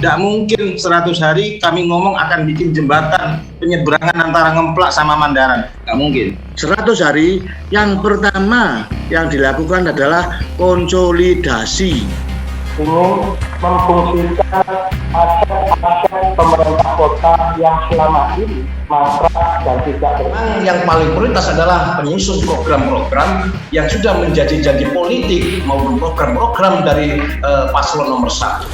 Tidak mungkin 100 hari kami ngomong akan bikin jembatan penyeberangan antara Ngemplak sama Mandaran. Nggak mungkin. 100 hari yang pertama yang dilakukan adalah konsolidasi. Ingin memfungsikan aset-aset pemerintah kota yang selama ini mangkrak dan tidak berjalan. Yang paling prioritas adalah menyusun program-program yang sudah menjadi janji politik maupun program-program dari paslon nomor 1.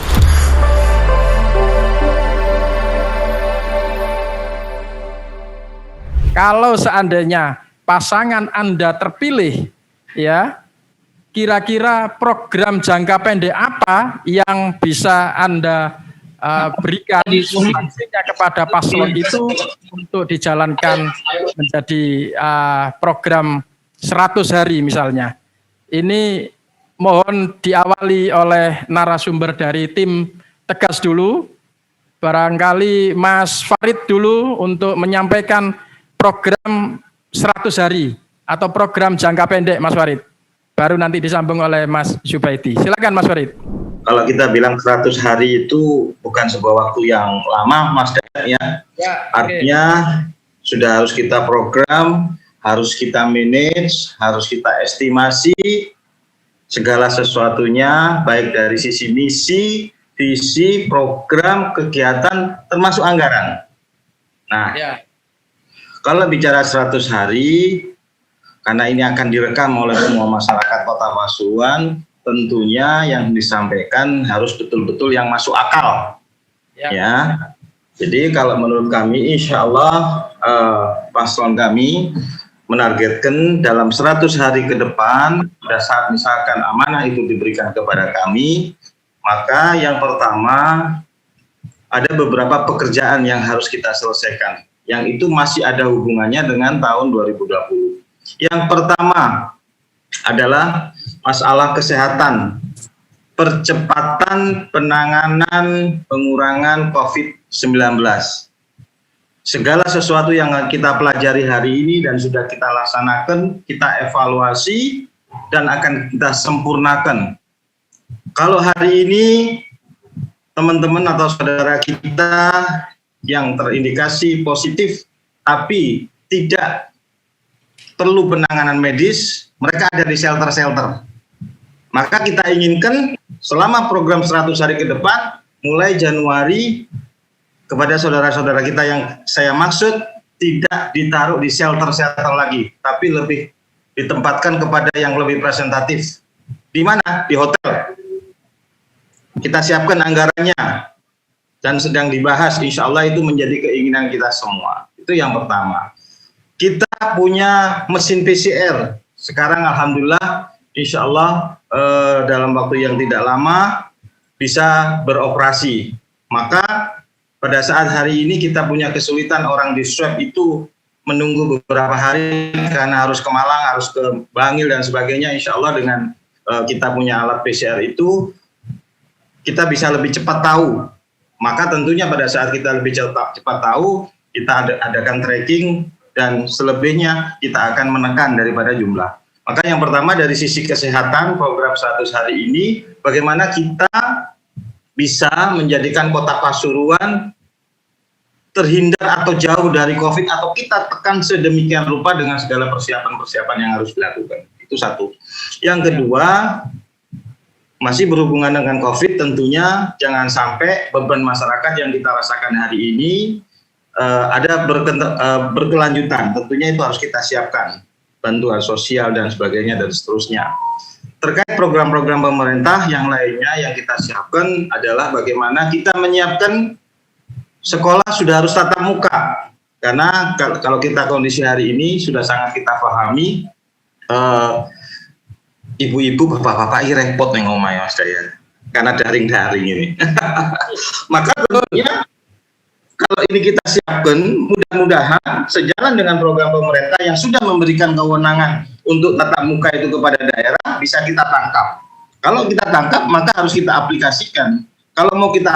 Kalau seandainya pasangan Anda terpilih, ya, kira-kira program jangka pendek apa yang bisa Anda berikan substansinya kepada paslon itu untuk dijalankan menjadi program 100 hari misalnya. Ini mohon diawali oleh narasumber dari tim Tegas dulu. Barangkali Mas Farid dulu untuk menyampaikan program 100 hari atau program jangka pendek, Mas Farid. Baru nanti disambung oleh Mas Zubaidi. Silakan Mas Farid. Kalau kita bilang 100 hari itu bukan sebuah waktu yang lama, Mas Dan, ya. Artinya sudah harus kita program, harus kita manage, harus kita estimasi segala sesuatunya, baik dari sisi misi, visi, program, kegiatan, termasuk anggaran. Nah, kalau bicara 100 hari, karena ini akan direkam oleh semua masyarakat Kota Pasuruan, tentunya yang disampaikan harus betul-betul yang masuk akal. Ya. Jadi kalau menurut kami, insya Allah paslon kami menargetkan dalam 100 hari ke depan, pada saat misalkan amanah itu diberikan kepada kami, maka yang pertama ada beberapa pekerjaan yang harus kita selesaikan, yang itu masih ada hubungannya dengan tahun 2020. Yang pertama adalah masalah kesehatan, percepatan penanganan pengurangan COVID-19. Segala sesuatu yang kita pelajari hari ini dan sudah kita laksanakan, kita evaluasi dan akan kita sempurnakan. Kalau hari ini teman-teman atau saudara kita yang terindikasi positif tapi tidak perlu penanganan medis, mereka ada di shelter-shelter. Maka kita inginkan selama program 100 hari ke depan, mulai Januari, kepada saudara-saudara kita yang saya maksud, tidak ditaruh di shelter-shelter lagi, tapi lebih ditempatkan kepada yang lebih presentatif. Di mana? Di hotel. Kita siapkan anggarannya, dan sedang dibahas, insya Allah itu menjadi keinginan kita semua. Itu yang pertama. Kita punya mesin PCR. Sekarang alhamdulillah, insya Allah dalam waktu yang tidak lama bisa beroperasi. Maka pada saat hari ini kita punya kesulitan orang di swab itu menunggu beberapa hari karena harus ke Malang, harus ke Bangil dan sebagainya. Insya Allah dengan kita punya alat PCR itu, kita bisa lebih cepat tahu. Maka tentunya pada saat kita lebih cepat tahu, kita adakan tracking, dan selebihnya kita akan menekan daripada jumlah. Maka yang pertama dari sisi kesehatan, program 100 hari ini, bagaimana kita bisa menjadikan Kota Pasuruan terhindar atau jauh dari COVID, atau kita tekan sedemikian rupa dengan segala persiapan-persiapan yang harus dilakukan. Itu satu. Yang kedua, masih berhubungan dengan COVID, tentunya jangan sampai beban masyarakat yang kita rasakan hari ini ada berkelanjutan. Tentunya itu harus kita siapkan, bantuan sosial dan sebagainya dan seterusnya. Terkait program-program pemerintah yang lainnya yang kita siapkan adalah bagaimana kita menyiapkan sekolah sudah harus tatap muka. Karena kalau kita kondisi hari ini sudah sangat kita pahami, ibu-ibu, bapak-bapak ini repot nih ngomong ya Mas Dayan, karena daring-daring ini. Maka tentunya kalau ini kita siapkan, mudah-mudahan sejalan dengan program pemerintah yang sudah memberikan kewenangan untuk tatap muka itu kepada daerah, bisa kita tangkap. Kalau kita tangkap, maka harus kita aplikasikan. Kalau mau kita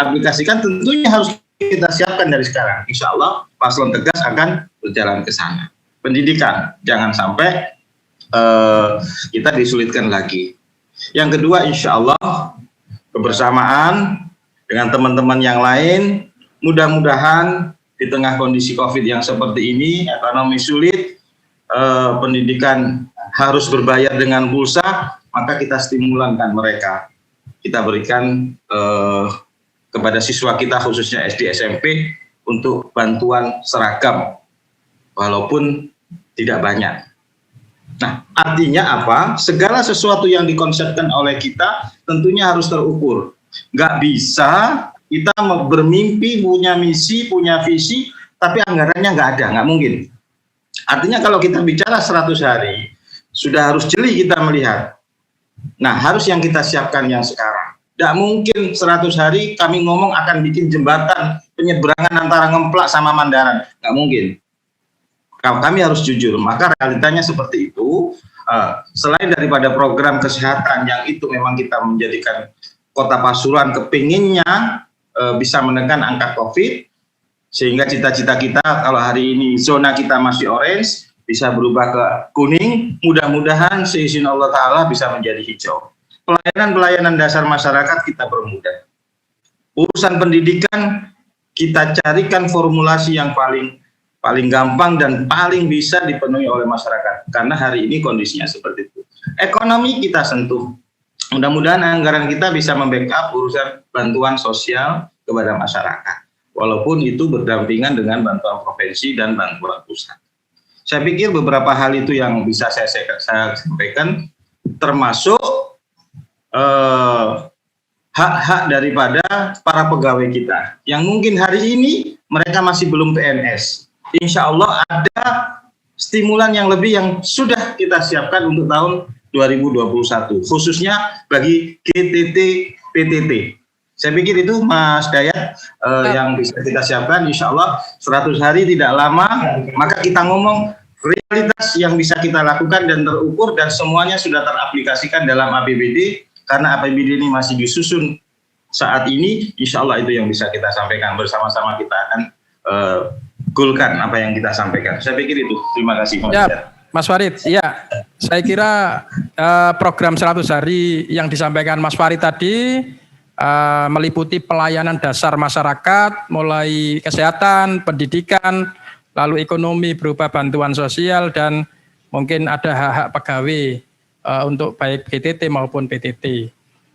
aplikasikan, tentunya harus kita siapkan dari sekarang. Insya Allah, paslon Tegas akan berjalan ke sana. Pendidikan, jangan sampai kita disulitkan lagi. Yang kedua, insya Allah, kebersamaan dengan teman-teman yang lain. Mudah-mudahan di tengah kondisi COVID yang seperti ini, ekonomi sulit, pendidikan harus berbayar dengan pulsa, maka kita stimulankan mereka. Kita berikan kepada siswa kita khususnya SD SMP untuk bantuan seragam, walaupun tidak banyak. Nah, artinya apa? Segala sesuatu yang dikonsepkan oleh kita tentunya harus terukur. Nggak bisa kita bermimpi, punya misi, punya visi, tapi anggarannya nggak ada, nggak mungkin. Artinya kalau kita bicara 100 hari, sudah harus jeli kita melihat. Nah, harus yang kita siapkan yang sekarang. Nggak mungkin 100 hari kami ngomong akan bikin jembatan penyeberangan antara Ngemplak sama Mandaran. Nggak mungkin. Kami harus jujur, maka realitanya seperti itu. Selain daripada program kesehatan yang itu memang kita menjadikan Kota Pasuruan kepinginnya bisa menekan angka COVID, sehingga cita-cita kita kalau hari ini zona kita masih orange, bisa berubah ke kuning, mudah-mudahan seizin Allah Ta'ala bisa menjadi hijau. Pelayanan-pelayanan dasar masyarakat kita permudah. Urusan pendidikan kita carikan formulasi yang paling gampang dan paling bisa dipenuhi oleh masyarakat, karena hari ini kondisinya seperti itu. Ekonomi kita sentuh. Mudah-mudahan anggaran kita bisa membackup urusan bantuan sosial kepada masyarakat, walaupun itu berdampingan dengan bantuan provinsi dan bantuan pusat. Saya pikir beberapa hal itu yang bisa saya sampaikan, termasuk hak-hak daripada para pegawai kita, yang mungkin hari ini mereka masih belum PNS. Insya Allah ada stimulan yang lebih yang sudah kita siapkan untuk tahun 2021, khususnya bagi GTT PTT. Saya pikir itu Mas Dayat yang bisa kita siapkan. Insya Allah 100 hari tidak lama, maka kita ngomong realitas yang bisa kita lakukan dan terukur, dan semuanya sudah teraplikasikan dalam APBD, karena APBD ini masih disusun saat ini. Insya Allah itu yang bisa kita sampaikan, bersama-sama kita akan goalkan apa yang kita sampaikan. Saya pikir itu. Terima kasih Mas Dayat. Mas Farid, ya, saya kira program 100 hari yang disampaikan Mas Farid tadi meliputi pelayanan dasar masyarakat, mulai kesehatan, pendidikan, lalu ekonomi berupa bantuan sosial, dan mungkin ada hak-hak pegawai untuk baik GTT maupun PTT.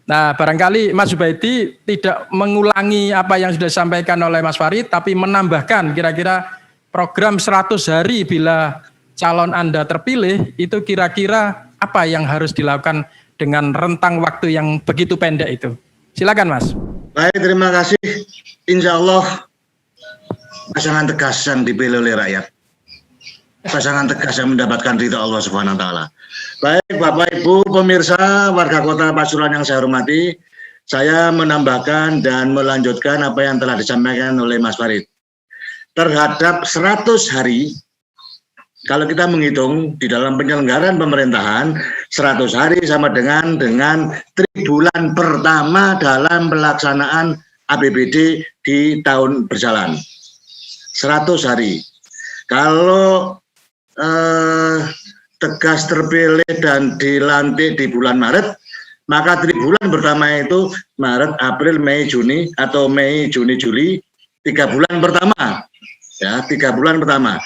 Nah, barangkali Mas Zubaidi tidak mengulangi apa yang sudah disampaikan oleh Mas Farid, tapi menambahkan kira-kira program 100 hari bila calon Anda terpilih, itu kira-kira apa yang harus dilakukan dengan rentang waktu yang begitu pendek itu. Silakan Mas. Baik, terima kasih. Insya Allah pasangan tegas yang dipilih oleh rakyat. Pasangan tegas yang mendapatkan ridha Allah Subhanahu wa Ta'ala. Baik Bapak Ibu pemirsa warga Kota Pasuruan yang saya hormati, saya menambahkan dan melanjutkan apa yang telah disampaikan oleh Mas Farid. Terhadap 100 hari, kalau kita menghitung di dalam penyelenggaraan pemerintahan, 100 hari sama dengan tribulan pertama dalam pelaksanaan APBD di tahun berjalan. 100 hari. Kalau Tegas terpilih dan dilantik di bulan Maret, maka tribulan pertama itu Maret, April, Mei, Juni, atau Mei, Juni, Juli, 3 bulan pertama. Ya, 3 bulan pertama.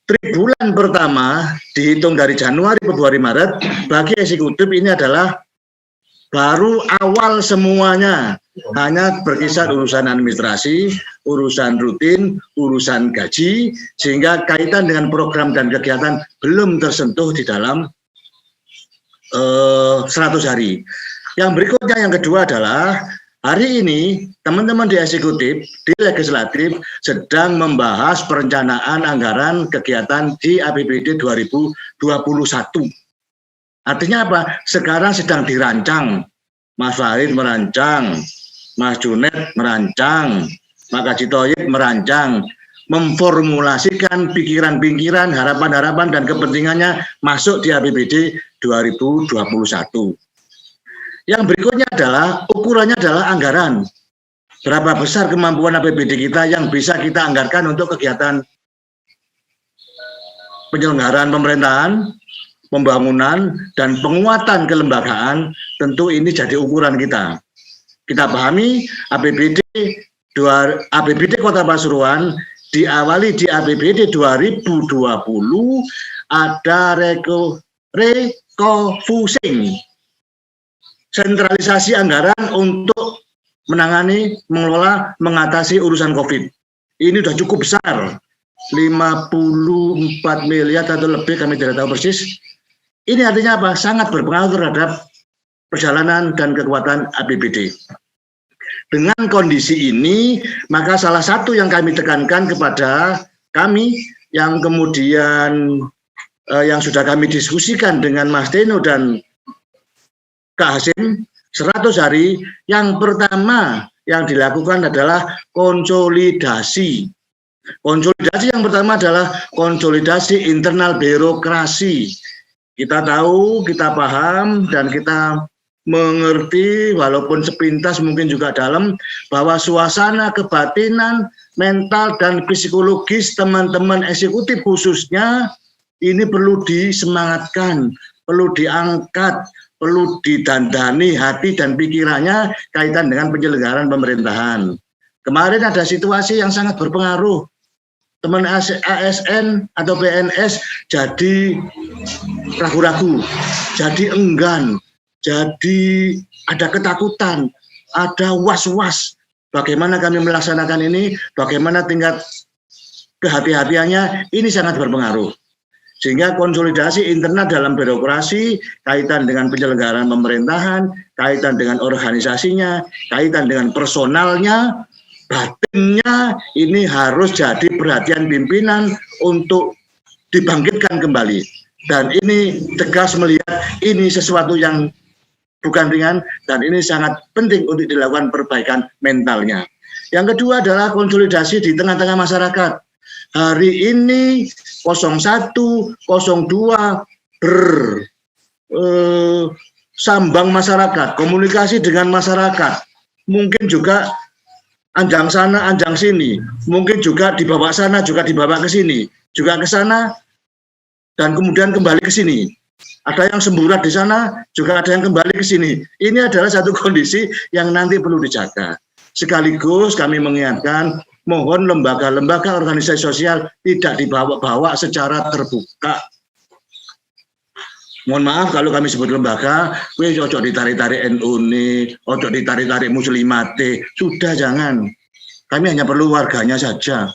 Tribulan pertama dihitung dari Januari, Februari, Maret, bagi eksekutif ini adalah baru awal semuanya, hanya berkisar urusan administrasi, urusan rutin, urusan gaji, sehingga kaitan dengan program dan kegiatan belum tersentuh di dalam 100 hari. Yang berikutnya, yang kedua adalah hari ini teman-teman di eksekutif, di legislatif sedang membahas perencanaan anggaran kegiatan di APBD 2021. Artinya apa? Sekarang sedang dirancang. Mas Farid merancang, Mas Junet merancang, Mas Haji Thoyib merancang, memformulasikan pikiran-pikiran, harapan-harapan dan kepentingannya masuk di APBD 2021. Yang berikutnya adalah, ukurannya adalah anggaran. Berapa besar kemampuan APBD kita yang bisa kita anggarkan untuk kegiatan penyelenggaraan pemerintahan, pembangunan, dan penguatan kelembagaan. Tentu ini jadi ukuran kita. Kita pahami APBD APBD Kota Pasuruan diawali di APBD 2020 ada refocusing, sentralisasi anggaran untuk menangani, mengelola, mengatasi urusan COVID. Ini sudah cukup besar, 54 miliar atau lebih, kami tidak tahu persis. Ini artinya apa? Sangat berpengaruh terhadap perjalanan dan kekuatan APBD. Dengan kondisi ini, maka salah satu yang kami tekankan kepada kami, yang kemudian yang sudah kami diskusikan dengan Mas Teno dan Kak Hasim, 100 hari, yang pertama yang dilakukan adalah konsolidasi. Konsolidasi yang pertama adalah konsolidasi internal birokrasi. Kita tahu, kita paham, dan kita mengerti, walaupun sepintas mungkin juga dalam, bahwa suasana kebatinan, mental, dan psikologis teman-teman eksekutif khususnya ini perlu disemangatkan, perlu diangkat, perlu didandani hati dan pikirannya kaitan dengan penyelenggaraan pemerintahan. Kemarin ada situasi yang sangat berpengaruh. Teman ASN atau PNS jadi ragu-ragu, jadi enggan, jadi ada ketakutan, ada was-was. Bagaimana kami melaksanakan ini, bagaimana tingkat kehati-hatiannya, ini sangat berpengaruh. Sehingga konsolidasi internal dalam birokrasi, kaitan dengan penyelenggaraan pemerintahan, kaitan dengan organisasinya, kaitan dengan personalnya, batinnya, ini harus jadi perhatian pimpinan untuk dibangkitkan kembali. Dan ini tegas melihat ini sesuatu yang bukan ringan, dan ini sangat penting untuk dilakukan perbaikan mentalnya. Yang kedua adalah konsolidasi di tengah-tengah masyarakat. Hari ini 01, 02 bersambang masyarakat, komunikasi dengan masyarakat, mungkin juga anjang sana, anjang sini, mungkin juga dibawa sana, juga dibawa ke sini, juga ke sana, dan kemudian kembali ke sini. Ada yang semburat di sana, juga ada yang kembali ke sini. Ini adalah satu kondisi yang nanti perlu dijaga. Sekaligus kami mengingatkan, mohon lembaga-lembaga organisasi sosial tidak dibawa-bawa secara terbuka. Mohon maaf kalau kami sebut lembaga, ojo ditarik-tarik NU nih, ojo ditarik-tarik muslimate, sudah jangan. Kami hanya perlu warganya saja,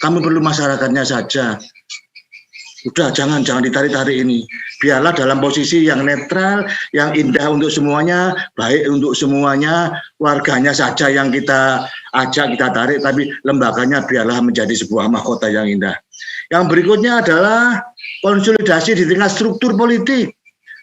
kami perlu masyarakatnya saja. Udah jangan ditarik-tarik ini. Biarlah dalam posisi yang netral, yang indah untuk semuanya, baik untuk semuanya, warganya saja yang kita ajak, kita tarik, tapi lembaganya biarlah menjadi sebuah mahkota yang indah. Yang berikutnya adalah konsolidasi di tingkat struktur politik.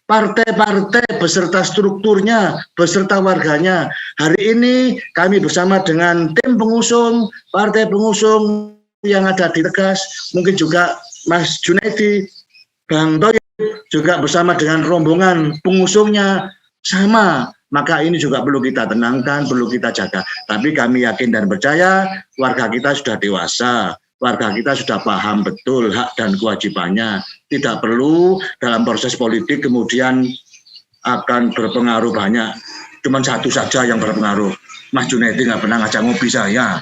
Partai-partai beserta strukturnya, beserta warganya. Hari ini kami bersama dengan tim pengusung, partai pengusung yang ada di Tegas, mungkin juga Mas Junaidi, Bang Toyib, juga bersama dengan rombongan pengusungnya sama, maka ini juga perlu kita tenangkan, perlu kita jaga. Tapi kami yakin dan percaya warga kita sudah dewasa, warga kita sudah paham betul hak dan kewajibannya. Tidak perlu dalam proses politik kemudian akan berpengaruh banyak. Cuman satu saja yang berpengaruh. Mas Junaidi nggak pernah ngajak ngopi saya,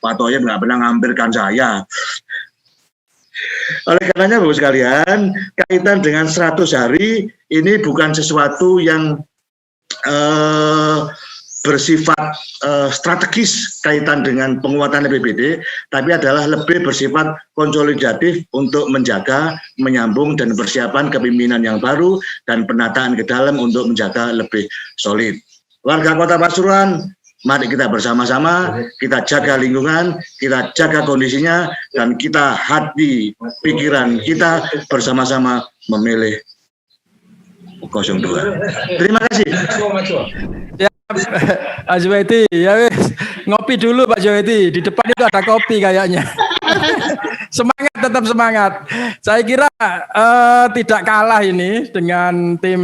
Pak Toyib nggak pernah ngambilkan saya. Oleh karenanya Bapak sekalian, kaitan dengan 100 hari ini bukan sesuatu yang bersifat strategis kaitan dengan penguatan APBD, tapi adalah lebih bersifat konsolidatif untuk menjaga, menyambung, dan persiapan kepemimpinan yang baru dan penataan ke dalam untuk menjaga lebih solid. Warga Kota Pasuruan, mari kita bersama-sama, kita jaga lingkungan, kita jaga kondisinya, dan kita hati pikiran kita bersama-sama memilih 02. Terima kasih. Ya, Pak Junaidi, ya wis, ngopi dulu Pak Junaidi. Di depan itu ada kopi kayaknya. Semangat, tetap semangat. Saya kira tidak kalah ini dengan tim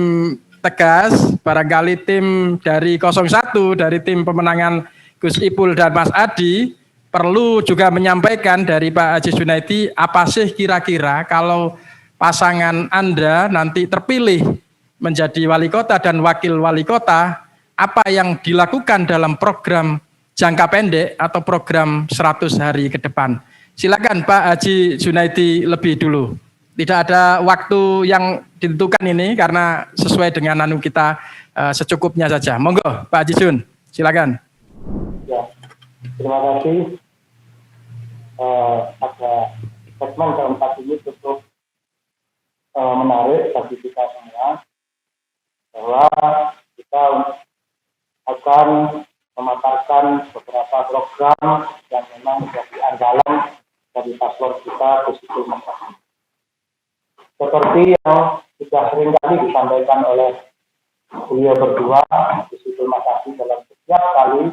Tegas, barangkali tim dari 01, dari tim pemenangan Gus Ipul dan Mas Adi, perlu juga menyampaikan dari Pak Haji Junaidi, apa sih kira-kira kalau pasangan Anda nanti terpilih menjadi wali kota dan wakil wali kota, apa yang dilakukan dalam program jangka pendek atau program 100 hari ke depan. Silakan Pak Haji Junaidi lebih dulu. Tidak ada waktu yang ditentukan ini karena sesuai dengan anu kita secukupnya saja. Monggo Pak Haji Jun, silakan. Ya, terima kasih. Pada segmen keempat ini cukup menarik bagi kita semua, bahwa kita akan memaparkan beberapa program yang memang menjadi andalan dari paslon kita Gus Ipul Masadi. Seperti yang sudah seringkali disampaikan oleh beliau berdua, Gus Ipul Masadi, dalam setiap kali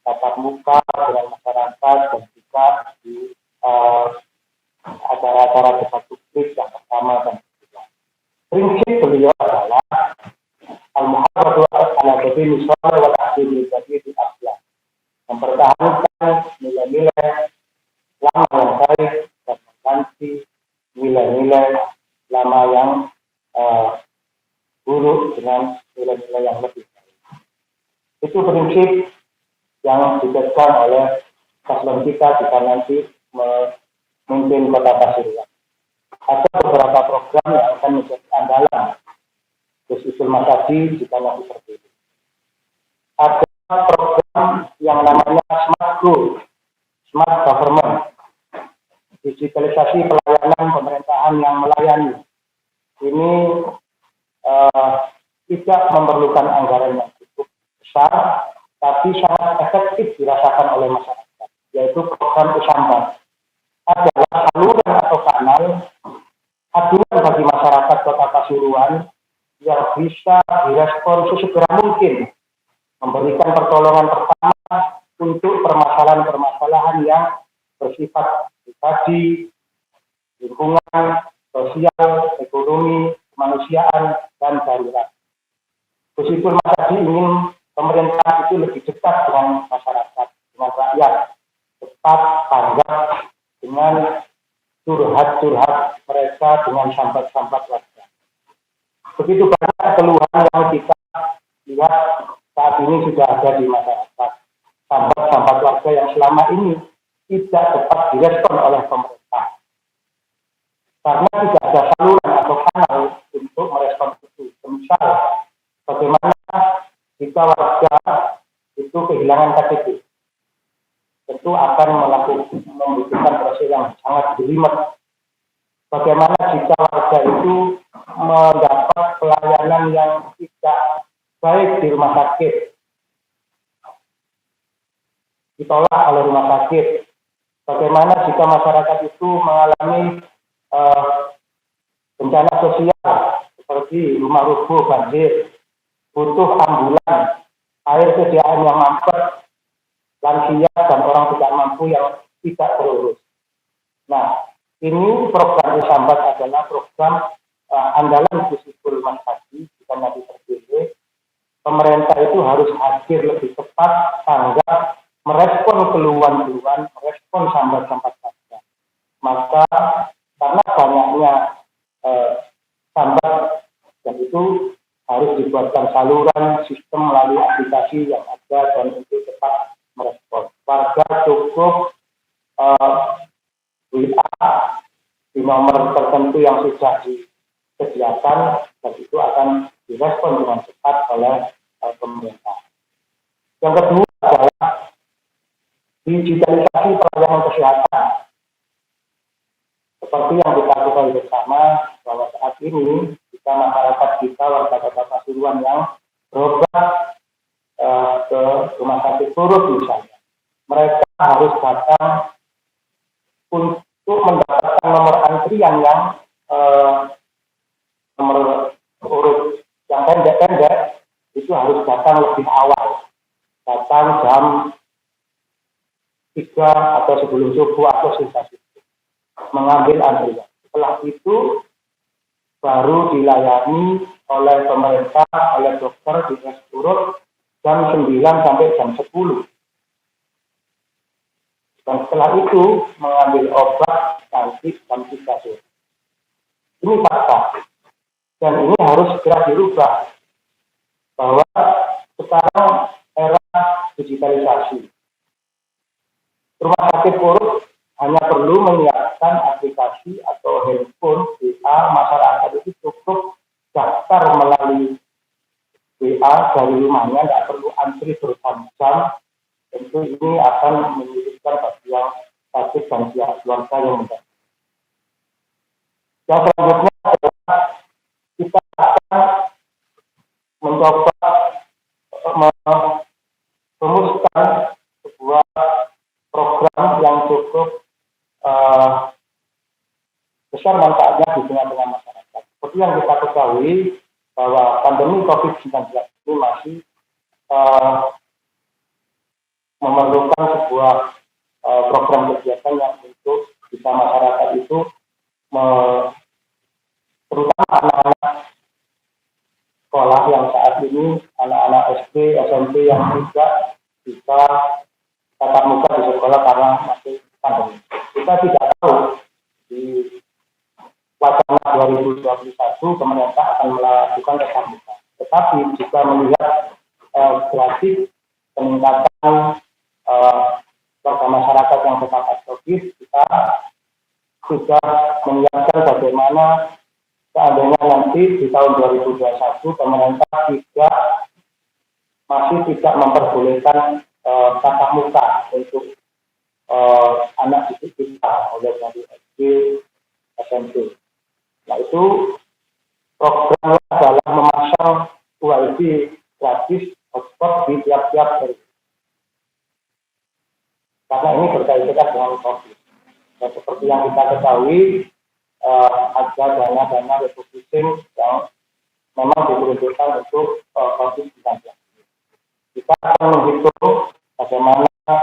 tatap muka dengan masyarakat dan juga di acara-acara debat publik yang pertama dan kedua. Prinsip beliau adalah al-muhabbatu ala jadil misal wa ta'dil jadi di aslah, mempertahankan nilai-nilai lama yang baik dan mengganti nilai-nilai lama yang buruk dengan nilai-nilai yang lebih baik. Itu prinsip yang dipegang oleh paslon kita jika nanti memimpin Kota Pasuruan. Ada beberapa program yang akan menjadi andalan Gus Ipul Masadi jika nanti terpilih. Ada program yang namanya Smart Government, digitalisasi pelayanan pemerintahan yang melayani. Ini tidak memerlukan anggaran yang cukup besar, tapi sangat efektif dirasakan oleh masyarakat, yaitu program Usambat. Adalah saluran atau kanal aduan bagi masyarakat Kota Pasuruan yang bisa direspon sesegera mungkin, memberikan pertolongan pertama untuk permasalahan-permasalahan yang bersifat pribadi, lingkungan, sosial, ekonomi, kemanusiaan, dan darurat. Gus Ipul Masadi ingin pemerintah itu lebih dekat dengan masyarakat, dengan rakyat, cepat, tanggap dengan curhat-curhat mereka, dengan sambat-sambat warga. Begitu banyak keluhan yang kita lihat saat ini sudah ada di masyarakat. Sambat-sambat warga yang selama ini tidak cepat direspon oleh pemerintah. Karena tidak ada saluran atau kanal untuk merespon itu. Misal, bagaimana jika warga itu kehilangan KTP, tentu akan membutuhkan proses yang sangat jelimet. Bagaimana jika warga itu mendapat pelayanan yang tidak baik di rumah sakit, ditolak oleh rumah sakit. Bagaimana jika masyarakat itu mengalami bencana sosial seperti rumah rubuh, banjir, butuh ambulan, air sediaan yang mampet, lansia dan orang tidak mampu yang tidak terurus. Nah, ini program Usambat adalah program andalan Gus Ipul Masadi jika nanti terpilih. Pemerintah itu harus hadir lebih cepat, tanggap, merespon keluhan-keluhan, merespon sambat-sambat warga. Maka karena banyaknya sambat, dan itu harus dibuatkan saluran sistem melalui aplikasi yang ada dan itu cepat merespon. Warga cukup WA di nomor tertentu yang sudah disediakan dan itu akan direspon dengan cepat oleh pemerintah. Yang kedua adalah digitalisasi pelayanan kesehatan. Seperti yang kita ketahui bersama bahwa saat ini jika masyarakat kita warga Kota Pasuruan yang berobat ke rumah sakit turut misalnya, mereka harus datang untuk mendapatkan nomor antrian yang nomor urut yang pendek-pendek, itu harus datang lebih awal, datang jam 3 atau sebelum subuh atau sesudah subuh, mengambil antrian. Setelah itu baru dilayani oleh pemerintah, oleh dokter di urut jam 9 sampai jam 10. Dan setelah itu mengambil obat nanti jam 3 sore. Ini fakta. Dan ini harus segera dirubah. Bahwa sekarang era digitalisasi. Rumah sakit urut hanya perlu menyiapkan aplikasi atau handphone WA masyarakat itu cukup daftar melalui WA dari rumahnya, tidak perlu antri berjam-jam. Tentu ini akan menyulitkan bagi yang sakit dan pihak keluarga yang mudah. Yang selanjutnya adalah kita akan mencoba merumuskan sebuah program yang cukup besar manfaatnya di tengah-tengah masyarakat. Seperti yang kita ketahui bahwa pandemi COVID-19 ini masih memerlukan sebuah program kegiatan yang untuk bisa masyarakat itu terutama anak-anak sekolah yang saat ini, anak-anak SD, SMP yang tidak bisa tatap muka di sekolah karena masih pandemi. Kita tidak tahu di wacana 2021 pemerintah akan melakukan tatap muka. Tetapi jika melihat grafik peningkatan warga masyarakat yang terpapar COVID, kita sudah menyiapkan bagaimana seandainya nanti di tahun 2021 pemerintah masih tidak memperbolehkan tatap muka untuk anak didik kita oleh dari SD, SMP. Nah itu programnya adalah memasang WiFi gratis hotspot di tiap-tiap RW. Karena ini berkaitan dengan COVID. Dan seperti yang kita ketahui, ada dana-dana refocusing yang memang diperuntukkan untuk COVID-19. Kita akan menghitung bagaimana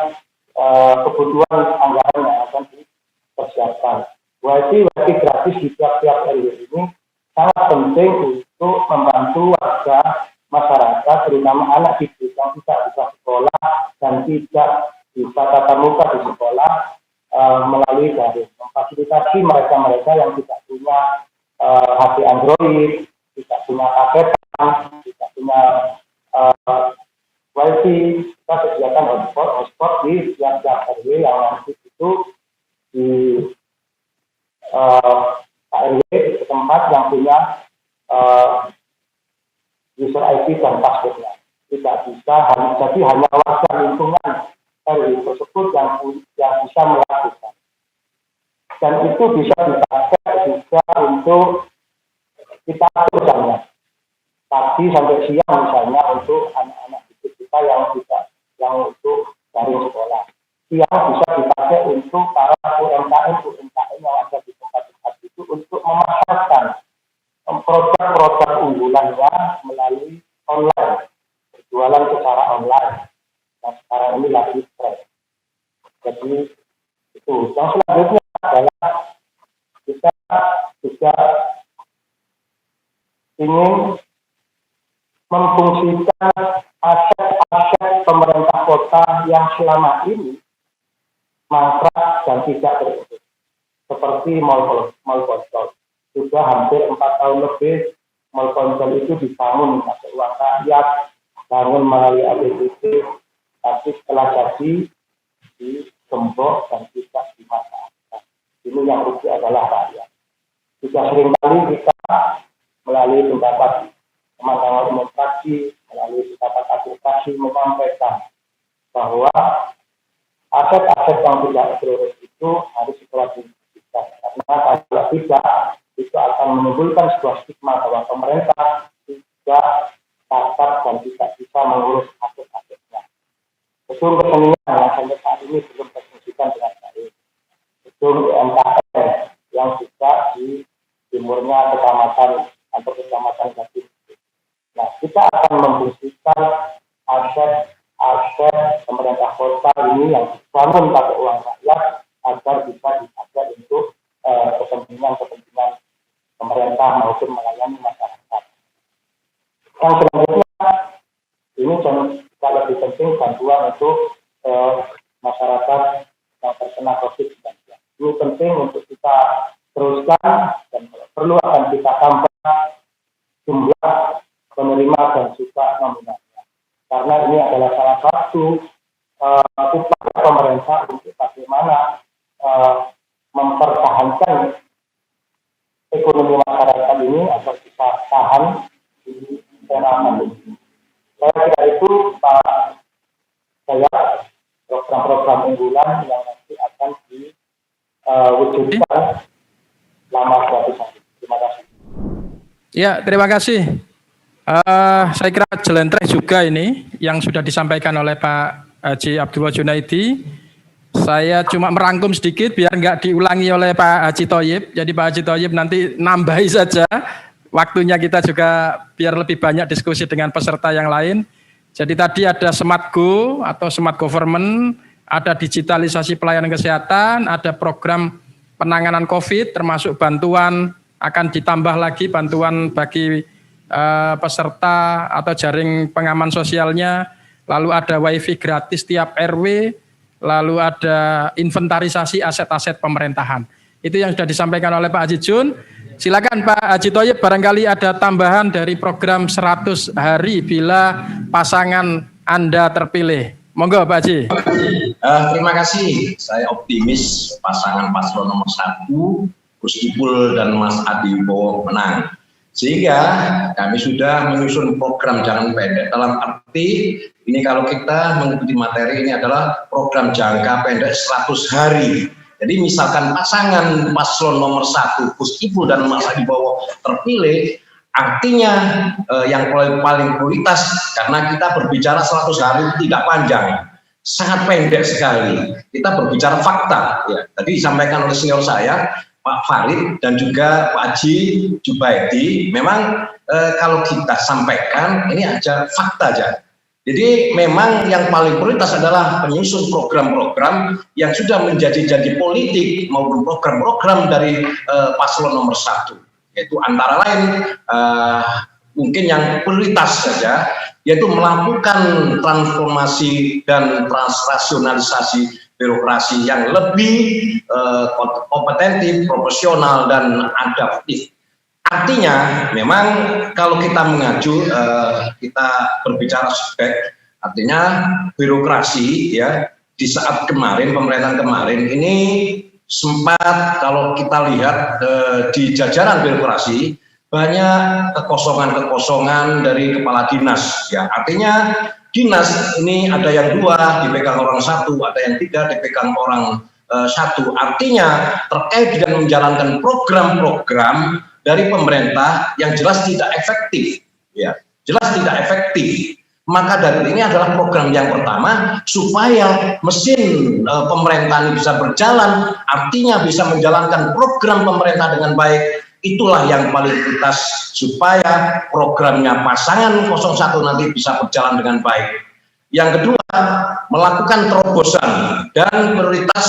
kebutuhan anggaran yang akan dipersiapkan. WiFi gratis di tiap-tiap RW ini sangat penting untuk membantu warga masyarakat, terutama anak didik yang tidak bisa sekolah dan tidak bisa tatap muka di sekolah melalui daring. Memfasilitasi mereka-mereka yang tidak punya HP Android, tidak punya paketan, tidak punya WiFi, kita sediakan hotspot di tiap-tiap RW yang nanti itu di RW tempat yang punya user ID dan passwordnya. Tidak bisa jadi hanya warga lingkungan RW tersebut yang bisa melakukan. Dan itu bisa dipakai juga untuk kita atur jamnya. Pagi sampai siang misalnya untuk anak-anak didik kita yang untuk daring sekolah. Siang bisa dipakai untuk para UMKM yang ada di tempat-tempat itu untuk memasarkan produk-produk unggulannya melalui online, berjualan secara online. Yang sekarang ini lagi tren. Jadi itu. Yang selanjutnya adalah kita juga ingin memfungsikan aset-aset pemerintah kota yang selama ini mangkrak dan tidak berfungsi. Seperti Mall Poncol. Sudah hampir 4 tahun lebih Mall Poncol itu dibangun pakai uang rakyat, bangun melalui APBD, tapi setelah jadi digembok dan tidak dimanfaatkan. Ini yang rugi adalah rakyat. Juga seringkali kita melalui pendapat teman-teman umum fraksi, melalui pendapat aplikasi menyampaikan bahwa aset-aset yang tidak prioritas itu harus segera dihentikan. Karena kalau tidak, itu akan menimbulkan sebuah stigma bahwa pemerintah tidak dapat dan tidak bisa mengurus aset-asetnya. Gedung kesenian yang sampai saat ini belum terfungsikan dengan baik. Gedung UMKM yang juga di timurnya kecamatan atau kecamatan Gading. Nah, kita akan memfungsikan aset pemerintah kota ini yang dibangun pakai uang rakyat agar bisa dipakai untuk kepentingan pemerintah maupun melayani masyarakat. Yang selanjutnya, ini juga lebih penting bantuan untuk masyarakat yang terkena COVID-19. Ini penting untuk kita teruskan dan perlu akan kita tambah jumlah penerima dan juga nominalnya. Karena ini adalah salah satu upaya pemerintah untuk bagaimana mempertahankan ekonomi masyarakat ini agar bisa tahan di era pandemi. Saya kira itu Pak saya program-program unggulan yang nanti akan diwujudkan selama 2 hari. Terima kasih. Ya, terima kasih. Saya kira jelentreh juga ini yang sudah disampaikan oleh Pak Haji Abdullah Junaidi. Saya cuma merangkum sedikit biar nggak diulangi oleh Pak Haji Thoyib. Jadi Pak Haji Thoyib nanti nambahi saja. Waktunya kita juga biar lebih banyak diskusi dengan peserta yang lain. Jadi tadi ada Smart Go atau Smart Government, ada digitalisasi pelayanan kesehatan, ada program penanganan COVID termasuk bantuan, akan ditambah lagi bantuan bagi peserta atau jaring pengaman sosialnya, lalu ada wifi gratis tiap RW, lalu ada inventarisasi aset-aset pemerintahan. Itu yang sudah disampaikan oleh Pak Haji Jun. Silakan Pak Haji Thoyib, barangkali ada tambahan dari program 100 hari bila pasangan Anda terpilih. Monggo Pak Haji. Terima kasih. Saya optimis pasangan paslon nomor 1, Gus Ipul dan Mas Adi Wibowo menang. Sehingga kami sudah menyusun program jangka pendek. Dalam arti ini kalau kita mengikuti materi ini adalah program jangka pendek 100 hari. Jadi misalkan pasangan paslon nomor 1 Gus Ipul dan Mas Adi Wibowo terpilih, artinya yang paling prioritas karena kita berbicara 100 hari tidak panjang, sangat pendek sekali. Kita berbicara fakta. Ya. Tadi disampaikan oleh senior saya, Pak Farid dan juga Pak Haji Jubaidi, memang kalau kita sampaikan ini aja fakta aja. Jadi memang yang paling prioritas adalah penyusun program-program yang sudah menjadi janji politik maupun program-program dari paslon nomor 1, yaitu antara lain mungkin yang prioritas saja, yaitu melakukan transformasi dan transrasionalisasi birokrasi yang lebih kompetentif, profesional, dan adaptif. Artinya, memang kalau kita mengacu, kita berbicara spek, artinya birokrasi ya di saat kemarin, pemerintahan kemarin ini sempat kalau kita lihat di jajaran birokrasi banyak kekosongan-kekosongan dari kepala dinas. Ya, artinya dinas ini ada yang 2 dipegang orang 1, ada yang 3 dipegang orang 1. Artinya terkait dengan menjalankan program-program dari pemerintah yang jelas tidak efektif, ya, jelas tidak efektif. Maka dari ini adalah program yang pertama supaya mesin pemerintahan bisa berjalan, artinya bisa menjalankan program pemerintah dengan baik. Itulah yang paling prioritas supaya programnya pasangan 01 nanti bisa berjalan dengan baik. Yang kedua, melakukan terobosan dan prioritas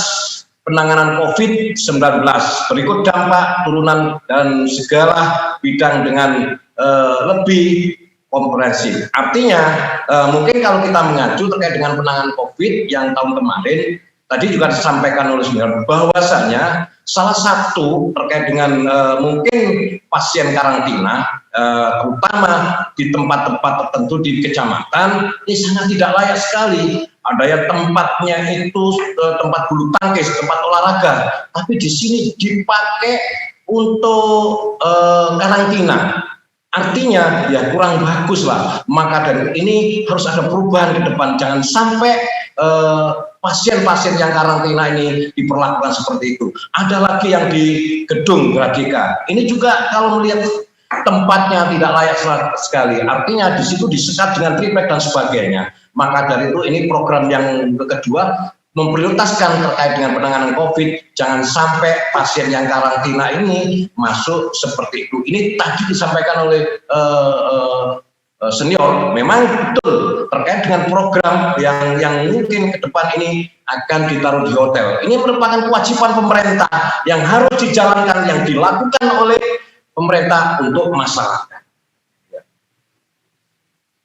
penanganan COVID-19, berikut dampak, turunan, dan segala bidang dengan lebih komprehensif. Artinya, mungkin kalau kita mengacu terkait dengan penanganan COVID yang tahun kemarin, tadi juga disampaikan oleh senior bahwasanya salah satu terkait dengan mungkin pasien karantina, terutama di tempat-tempat tertentu di kecamatan, ini sangat tidak layak sekali. Ada yang tempatnya itu tempat bulu tangkis, tempat olahraga, tapi di sini dipakai untuk karantina. Artinya ya kurang bagus lah. Maka dari ini harus ada perubahan ke depan. Jangan sampai pasien-pasien yang karantina ini diperlakukan seperti itu. Ada lagi yang di gedung GK. Ini juga kalau melihat tempatnya tidak layak sekali. Artinya di situ disekat dengan triplek dan sebagainya. Maka dari itu ini program yang kedua memprioritaskan terkait dengan penanganan COVID. Jangan sampai pasien yang karantina ini masuk seperti itu. Ini tadi disampaikan oleh senior, memang betul terkait dengan program yang mungkin ke depan ini akan ditaruh di hotel. Ini merupakan kewajiban pemerintah yang harus dijalankan, yang dilakukan oleh pemerintah untuk masyarakat.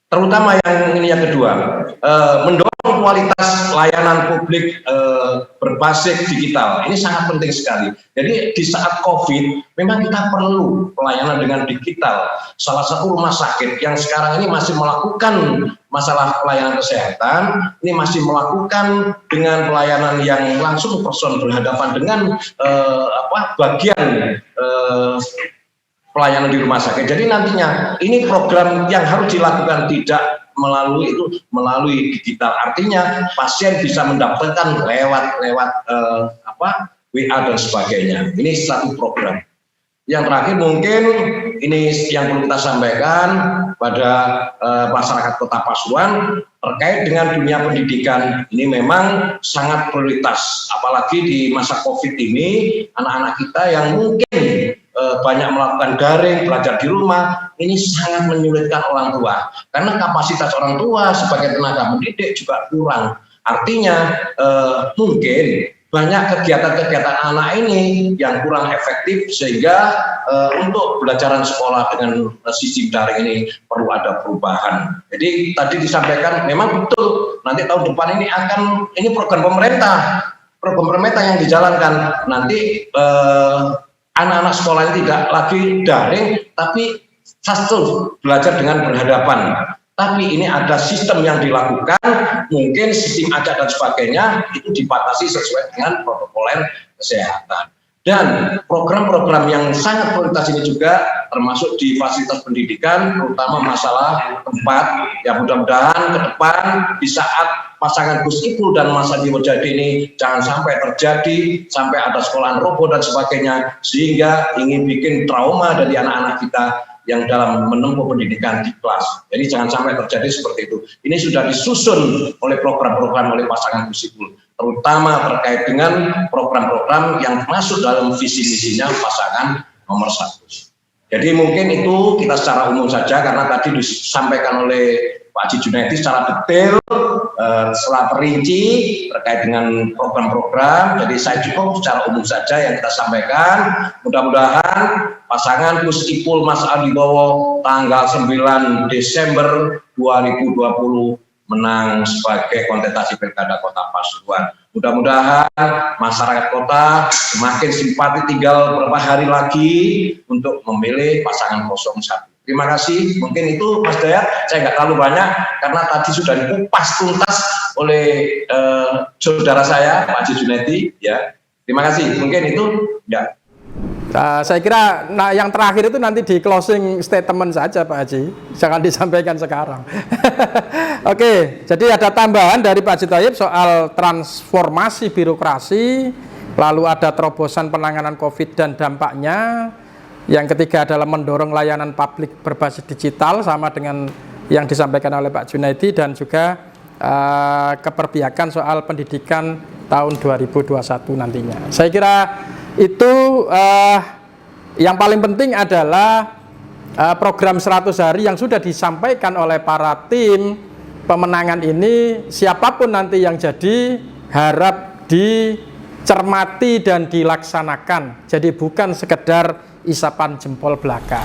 terutama yang kedua, mendorong kualitas layanan publik berbasis digital. Ini sangat penting sekali. Jadi di saat COVID, memang kita perlu pelayanan dengan digital. Salah satu rumah sakit yang sekarang ini masih melakukan masalah pelayanan kesehatan, ini masih melakukan dengan pelayanan yang langsung person berhadapan dengan bagian pelayanan di rumah sakit. Jadi nantinya ini program yang harus dilakukan tidak melalui digital. Artinya pasien bisa mendapatkan lewat WA dan sebagainya. Ini satu program. Yang terakhir mungkin ini yang perlu kita sampaikan pada masyarakat Kota Pasuruan terkait dengan dunia pendidikan. Ini memang sangat prioritas, apalagi di masa COVID ini anak-anak kita yang mungkin banyak melakukan daring, belajar di rumah, ini sangat menyulitkan orang tua. Karena kapasitas orang tua sebagai tenaga pendidik juga kurang. Artinya mungkin banyak kegiatan-kegiatan anak ini yang kurang efektif sehingga untuk pembelajaran sekolah dengan sistem daring ini perlu ada perubahan. Jadi tadi disampaikan memang betul nanti tahun depan ini program pemerintah yang dijalankan nanti anak-anak sekolah ini tidak lagi daring tapi satu belajar dengan berhadapan. Tapi ini ada sistem yang dilakukan, mungkin sistem acak dan sebagainya itu dibatasi sesuai dengan protokol kesehatan. Dan program-program yang sangat prioritas ini juga termasuk di fasilitas pendidikan, terutama masalah tempat, yang mudah-mudahan ke depan di saat pasangan Gus Ipul dan Mas Andi Mujadi ini jangan sampai terjadi, sampai ada sekolahan roboh dan sebagainya, sehingga ingin bikin trauma dari anak-anak kita yang dalam menempuh pendidikan di kelas. Jadi jangan sampai terjadi seperti itu. Ini sudah disusun oleh program-program oleh pasangan Gus Ipul, terutama terkait dengan program-program yang masuk dalam visi misinya pasangan nomor 1. Jadi mungkin itu kita secara umum saja karena tadi disampaikan oleh Pak Haji Junaidi secara detail, secara perinci terkait dengan program-program. Jadi saya cukup secara umum saja yang kita sampaikan. Mudah-mudahan pasangan Gus Ipul Mas Andi Bowo tanggal 9 Desember 2020 menang sebagai kontestasi Pilkada Kota Pasuruan. Mudah-mudahan masyarakat kota semakin simpati, tinggal beberapa hari lagi untuk memilih pasangan 01. Terima kasih. Mungkin itu Mas Dayat, saya nggak terlalu banyak karena tadi sudah dikupas tuntas oleh saudara saya Pak Haji Junaidi. Ya, terima kasih. Mungkin itu ya. Saya kira yang terakhir itu nanti di closing statement saja Pak Haji, jangan disampaikan sekarang. Oke, jadi ada tambahan dari Pak Haji Thayyib soal transformasi birokrasi, lalu ada terobosan penanganan COVID dan dampaknya. Yang ketiga adalah mendorong layanan publik berbasis digital sama dengan yang disampaikan oleh Pak Junaidi, dan juga keperpihakan soal pendidikan tahun 2021 nantinya. Saya kira itu yang paling penting adalah program 100 hari yang sudah disampaikan oleh para tim pemenangan ini. Siapapun nanti yang jadi harap dicermati dan dilaksanakan. Jadi bukan sekedar isapan jempol belaka.